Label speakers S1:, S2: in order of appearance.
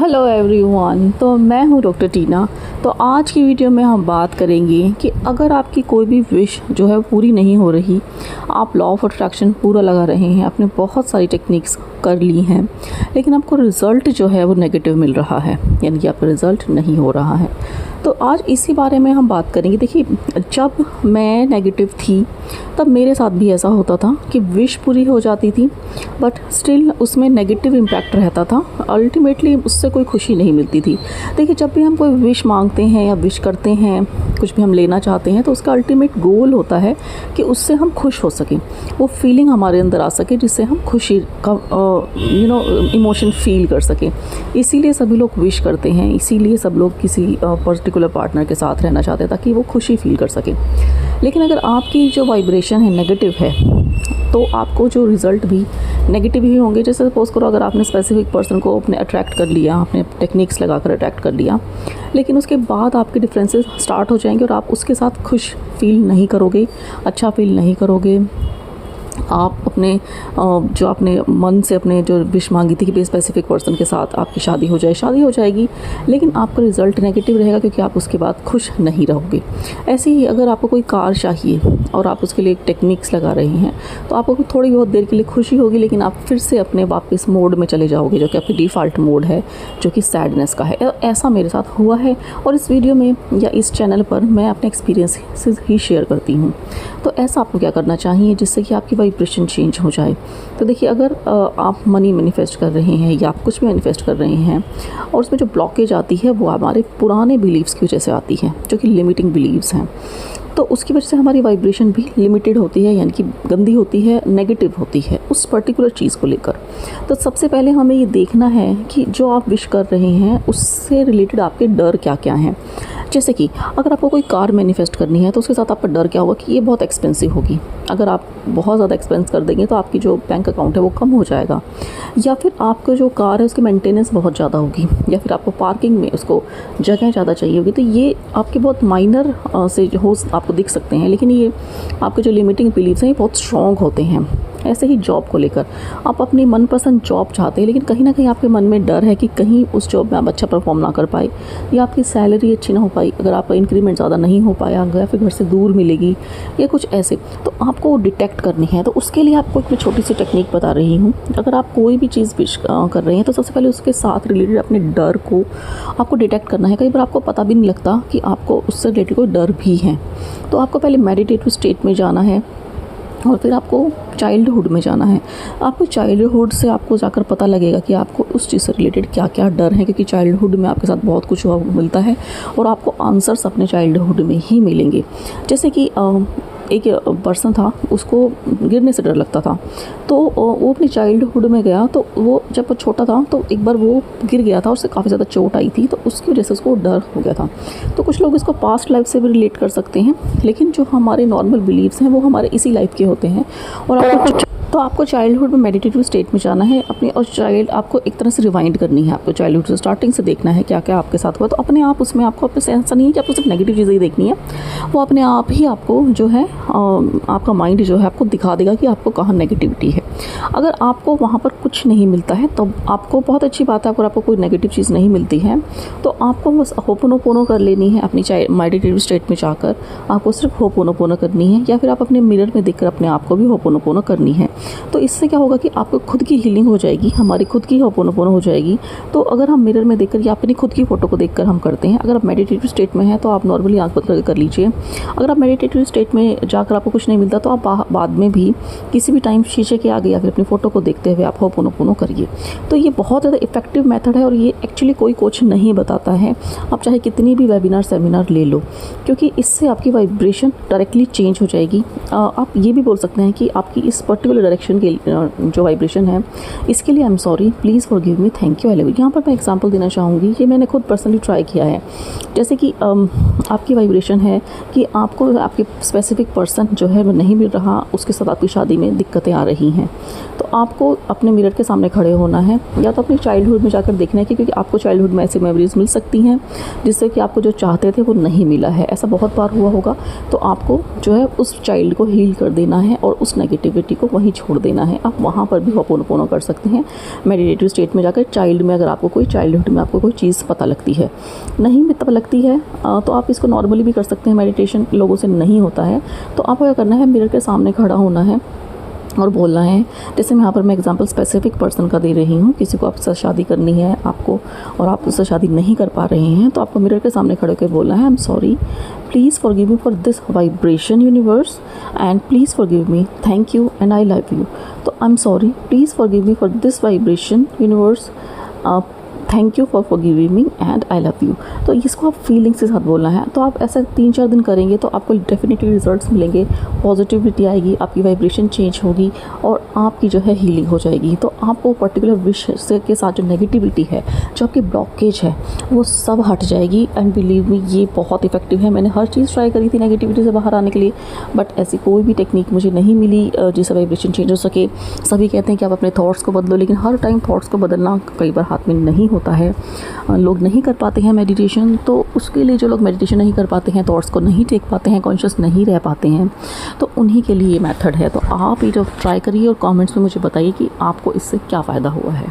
S1: Hello everyone. तो मैं हूँ डॉक्टर टीना। तो आज की वीडियो में हम बात करेंगे कि अगर आपकी कोई भी विश जो है पूरी नहीं हो रही, आप लॉ ऑफ अट्रैक्शन पूरा लगा रहे हैं, आपने बहुत सारी टेक्निक्स कर ली हैं, लेकिन आपको रिज़ल्ट जो है वो नेगेटिव मिल रहा है, यानी कि आपका रिज़ल्ट नहीं हो रहा है। तो आज इसी बारे में हम बात करेंगे। देखिए, जब मैं नेगेटिव थी तब मेरे साथ भी ऐसा होता था कि विश पूरी हो जाती थी बट स्टिल उसमें नेगेटिव इम्पैक्ट रहता था। अल्टीमेटली उससे कोई खुशी नहीं मिलती थी। देखिए, जब भी हम कोई विश मांगते हैं या विश करते हैं, कुछ भी हम लेना चाहते हैं, तो उसका अल्टीमेट गोल होता है कि उससे हम खुश हो सकें, वो फीलिंग हमारे अंदर आ सके जिससे हम खुशी का इमोशन फील कर सकें। इसीलिए सभी लोग विश करते हैं, इसीलिए सब लोग किसी पर्टिकुलर पार्टनर के साथ रहना चाहते हैं ताकि वो खुशी फील कर सकें। लेकिन अगर आपकी जो वाइब्रेशन है नेगेटिव है तो आपको जो रिज़ल्ट भी नेगेटिव ही होंगे। जैसे सपोज़ करो, अगर आपने स्पेसिफिक पर्सन को अपने अट्रैक्ट कर लिया, आपने टेक्निक्स लगाकर अट्रैक्ट कर लिया, लेकिन उसके बाद आपके डिफरेंसेस स्टार्ट हो जाएंगे और आप उसके साथ खुश फील नहीं करोगे, अच्छा फील नहीं करोगे। आप अपने जो आपने मन से अपने जो विश मांगी थी कि स्पेसिफिक पर्सन के साथ आपकी शादी हो जाएगी, लेकिन आपका रिज़ल्ट नेगेटिव रहेगा क्योंकि आप उसके बाद खुश नहीं रहोगे। ऐसे ही अगर आपको कोई कार चाहिए और आप उसके लिए टेक्निक्स लगा रहे हैं तो आपको थोड़ी बहुत देर के लिए खुशी होगी, लेकिन आप फिर से अपने वापस मोड में चले जाओगे जो कि आपकी डिफ़ॉल्ट मोड है, जो कि सैडनेस का है। ऐसा मेरे साथ हुआ है और इस वीडियो में या इस चैनल पर मैं अपने एक्सपीरियंस ही शेयर करती हूँ। तो ऐसा आपको क्या करना चाहिए जिससे कि आपकी वाइब्रेशन चेंज हो जाए। तो देखिए, अगर आप मनी मैनिफेस्ट कर रहे हैं या आप कुछ भी मैनिफेस्ट कर रहे हैं और उसमें जो ब्लॉकेज आती है वो हमारे पुराने बिलीव्स की वजह से आती है, जो कि लिमिटिंग बिलीव्स हैं, तो उसकी वजह से हमारी वाइब्रेशन भी लिमिटेड होती है, यानी कि गंदी होती है, नेगेटिव होती है उस पर्टिकुलर चीज़ को लेकर। तो सबसे पहले हमें ये देखना है कि जो आप विश कर रहे हैं उससे रिलेटेड आपके डर क्या क्या हैं। जैसे कि अगर आपको कोई कार मैनिफेस्ट करनी है तो उसके साथ आपका डर क्या होगा कि ये बहुत एक्सपेंसिव होगी। अगर आप बहुत ज़्यादा एक्सपेंस कर देंगे तो आपकी जो बैंक अकाउंट है वो कम हो जाएगा, या फिर आपका जो कार है उसकी मेंटेनेंस बहुत ज़्यादा होगी, या फिर आपको पार्किंग में उसको जगह ज़्यादा चाहिए होगी। तो ये आपके बहुत माइनर से जो हो आपको दिख सकते हैं, लेकिन ये आपके जो लिमिटिंग बिलीव्स हैं ये बहुत स्ट्रॉन्ग होते हैं। ऐसे ही जॉब को लेकर, आप अपनी मनपसंद जॉब चाहते हैं, लेकिन कहीं ना कहीं आपके मन में डर है कि कहीं उस जॉब में आप अच्छा परफॉर्म ना कर पाए, या आपकी सैलरी अच्छी ना हो पाई, अगर आपका इंक्रीमेंट ज़्यादा नहीं हो पाया, या फिर घर से दूर मिलेगी, या कुछ ऐसे। तो आपको डिटेक्ट करनी है। तो उसके लिए आपको एक मैं छोटी सी टेक्निक बता रही हूँ। अगर आप कोई भी चीज़ विश कर रहे हैं तो सबसे पहले उसके साथ रिलेटेड अपने डर को आपको डिटेक्ट करना है। कई बार आपको पता भी नहीं लगता कि आपको उससे रिलेटेड कोई डर भी है। तो आपको पहले मेडिटेटिव स्टेट में जाना है और फिर आपको चाइल्डहुड में जाना है। आपको चाइल्डहुड से आपको जाकर पता लगेगा कि आपको उस चीज़ से रिलेटेड क्या क्या डर है, क्योंकि चाइल्डहुड में आपके साथ बहुत कुछ हुआ मिलता है और आपको आंसर्स अपने चाइल्डहुड में ही मिलेंगे। जैसे कि एक पर्सन था, उसको गिरने से डर लगता था, तो वो अपनी चाइल्डहुड में गया। तो वो जब वो छोटा था तो एक बार वो गिर गया था, उससे काफ़ी ज़्यादा चोट आई थी, तो उसकी वजह से उसको डर हो गया था। तो कुछ लोग इसको पास्ट लाइफ से भी रिलेट कर सकते हैं, लेकिन जो हमारे नॉर्मल बिलीव्स हैं वो हमारे इसी लाइफ के होते हैं। और आपको चाइल्डहुड में मेडिटेटिव स्टेट में जाना है अपनी, और आपको एक तरह से रिवाइंड करनी है। आपको चाइल्डहुड से स्टार्टिंग से देखना है क्या क्या आपके साथ हुआ। तो अपने आप उसमें आपको अपने ऐसा नहीं है कि आपको सिर्फ नेगेटिव चीज़ें ही देखनी है, वो अपने आप ही आपको जो है आपका माइंड जो है आपको दिखा देगा कि आपको कहाँ नेगेटिविटी है। अगर आपको वहाँ पर कुछ नहीं मिलता है तो आपको बहुत अच्छी बात है। अगर आपको कोई नेगेटिव चीज़ नहीं मिलती है तो आपको बस होपोनोपोनो कर लेनी है। अपनी मेडिटेटिव स्टेट में जाकर आपको सिर्फ होपोनोपोनो करनी है, या फिर आप अपने मिरर में देखकर अपने आप को भी होपोनोपोनो करनी है। तो इससे क्या होगा कि आपको खुद की हीलिंग हो जाएगी, हमारी खुद की होपोनोपोनो हो जाएगी। तो अगर हम मिरर में देखकर या अपनी खुद की फ़ोटो को देखकर हम करते हैं, अगर आप मेडिटेटिव स्टेट में हैं तो आप नॉर्मली आंख बंद करके कर लीजिए। अगर आप मेडिटेटिव स्टेट में जाकर आपको कुछ नहीं मिलता तो आप बाद में भी किसी भी टाइम शीशे के आगे या फिर अपनी फ़ोटो को देखते हुए आप होपोनोपोनो करिए। तो ये बहुत ज़्यादा इफेक्टिव मेथड है और ये एक्चुअली कोई कोच नहीं बताता है। आप चाहे कितनी भी वेबिनार सेमिनार ले लो, क्योंकि इससे आपकी वाइब्रेशन डायरेक्टली चेंज हो जाएगी। आप ये भी बोल सकते हैं कि आपकी इस पर्टिकुलर डायरेक्शन के जो वाइब्रेशन है इसके लिए आई am sorry, please forgive me, thank you, I love you. यहाँ पर मैं एग्जांपल देना चाहूँगी, ये मैंने खुद पर्सनली ट्राई किया है। जैसे कि आपकी वाइब्रेशन है कि आपको आपके स्पेसिफिक पर्सन जो है वो नहीं मिल रहा, उसके साथ आपकी शादी में दिक्कतें आ रही हैं, तो आपको अपने मिरर के सामने खड़े होना है, या तो अपनी चाइल्डहुड में जाकर देखना है, क्योंकि आपको चाइल्डहुड में ऐसी मेमोरीज मिल सकती हैं जिससे कि आपको जो चाहते थे वो नहीं मिला है। ऐसा बहुत बार हुआ होगा। तो आपको जो है उस चाइल्ड को हील कर देना है और उस नेगेटिविटी को वहीं छोड़ देना है। आप वहाँ पर भी होपोनोपोनो कर सकते हैं। मेडिटेटिव स्टेट में जाकर चाइल्ड में अगर आपको कोई चाइल्डहुड में आपको कोई चीज़ पता लगती है, नहीं भी पता लगती है तो आप इसको नॉर्मली भी कर सकते हैं। मेडिटेशन लोगों से नहीं होता है तो आपको क्या करना है, मिरर के सामने खड़ा होना है और बोलना है। जैसे यहाँ पर मैं एग्जांपल स्पेसिफिक पर्सन का दे रही हूँ, किसी को आपसे शादी करनी है आपको और आप उससे शादी नहीं कर पा रहे हैं, तो आपको मिरर के सामने खड़े होकर बोलना है, I am sorry, please forgive me for this vibration universe and please forgive me, thank you and I love you. तो I am sorry, please forgive me for this vibration universe, thank you for forgiving me and I love you. तो इसको आप feelings के साथ बोलना है। तो आप ऐसा 3-4 दिन करेंगे तो आपको डेफिनेटली रिजल्ट्स मिलेंगे, पॉजिटिविटी आएगी, आपकी वाइब्रेशन चेंज होगी और आपकी जो है हीलिंग हो जाएगी। तो आपको पर्टिकुलर विश से के साथ जो नेगेटिविटी है, जो आपकी ब्लॉकेज है, वो सब हट जाएगी। एंड बिलीव मी, ये बहुत इफेक्टिव है। मैंने हर चीज़ ट्राई करी थी नेगेटिविटी से बाहर आने के लिए, बट ऐसी कोई भी टेक्निक मुझे नहीं मिली जिससे वाइब्रेशन चेंज हो सके। सभी कहते हैं कि आप अपने थॉट्स को बदलो, लेकिन हर टाइम थॉट्स को बदलना कई बार हाथ में नहीं होता है। लोग नहीं कर पाते हैं मेडिटेशन, तो उसके लिए जो लोग मेडिटेशन नहीं कर पाते हैं, थॉट्स को नहीं टेक पाते हैं, कॉन्शियस नहीं रह पाते हैं, तो उन्हीं के लिए ये मेथड है। तो आप ये जो ट्राई करिए और कमेंट्स में मुझे बताइए कि आपको इससे क्या फ़ायदा हुआ है।